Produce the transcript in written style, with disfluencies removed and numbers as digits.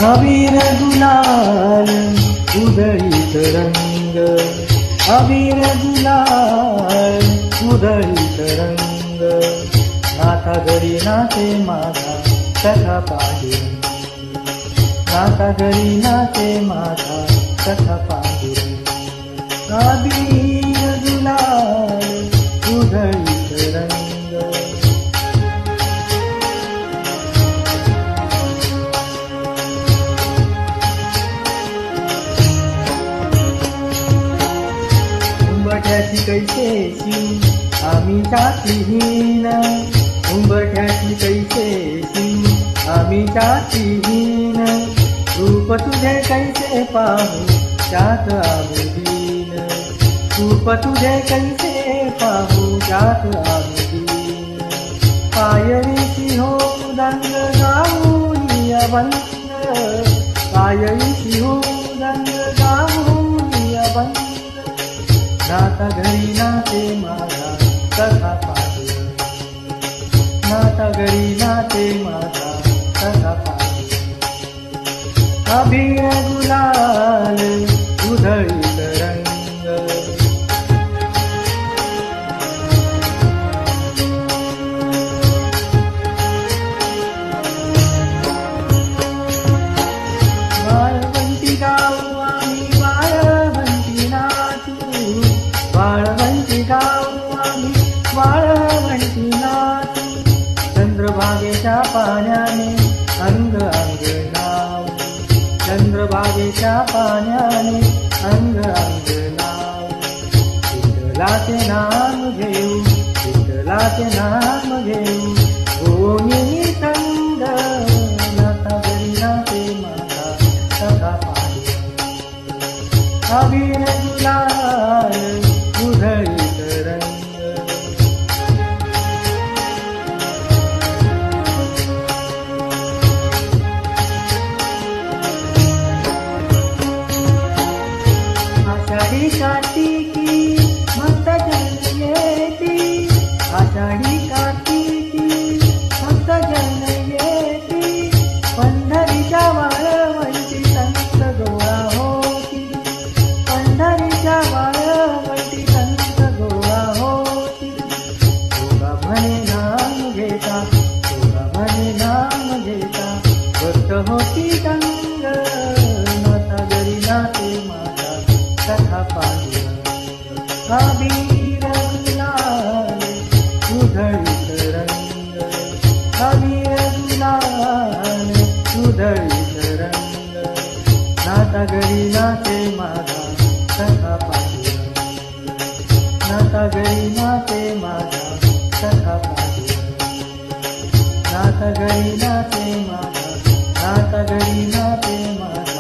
अबीर गुलाल उधळीत रंग, अबीर गुलाल उधळीत रंग, नाथा घरी नाचे माझा कथा पांडुरंग, नाथा घरी नाचे माझा कथा पांडुरंग. अबीर गुलाल उधळीत रंग. उंबरठ्याची कैसे शिव आम्ही जातीहीन, उंबरठ्याची कैसे शिव आम्ही जातीहीन, रूप तुझे कैसे पाहू त्यात आम्ही दीन, रूप तुझे कैसे पाहू त्यात आम्ही दीन. पायरीची हो दंग गाऊनी अभंग, पायरीची हो दंग गाऊनी अभंग, नाथा घरी नाचे माझा कथा पांडुरंग, नाथा घरी नाचे माझा कथा पांडुरंग. अबीर गुलाल उधळीत रंग. वाळवंटी गाऊ आम्ही वाळवंटी नाचू, वाळवंटी गाऊ आम्ही वाळवंटी नाचू, चंद्रभागेच्या पाण्याने अंग अंग नावू, चंद्रभागेच्या पाण्याने अंग अंग नावू. विठ्ठलाचे नाम घेऊ, विठ्ठलाचे नाम घेऊ, होई संग, नाथा घरी नाचे माझा कथा पांडुरंग. अबीर गुलाल उधळीत रंग. आषाढी कार्तिकी भक्त जन येती, आषाढी कार्तिकी भक्त जन येती, पंढरीच्या वाळवंटी संत गोळा होती, पंढरीच्या वाळवंटी संत गोळा होती. तुला म्हणे नाम घेता, तुला म्हणे नाम घेता, भक्त होती गंग, नाथा घरी नाचे माझा कथा पांडुरंग. अबीर गुलाल उधळीत रंग, अबीर गुलाल उधळीत रंग, नाथा घरी नाचे माझा कथा पांडुरंग, नाथा घरी नाचे माझा कथा पांडुरंग, नाथा घरी नाचे माझा, नाथा घरी नाचे माझा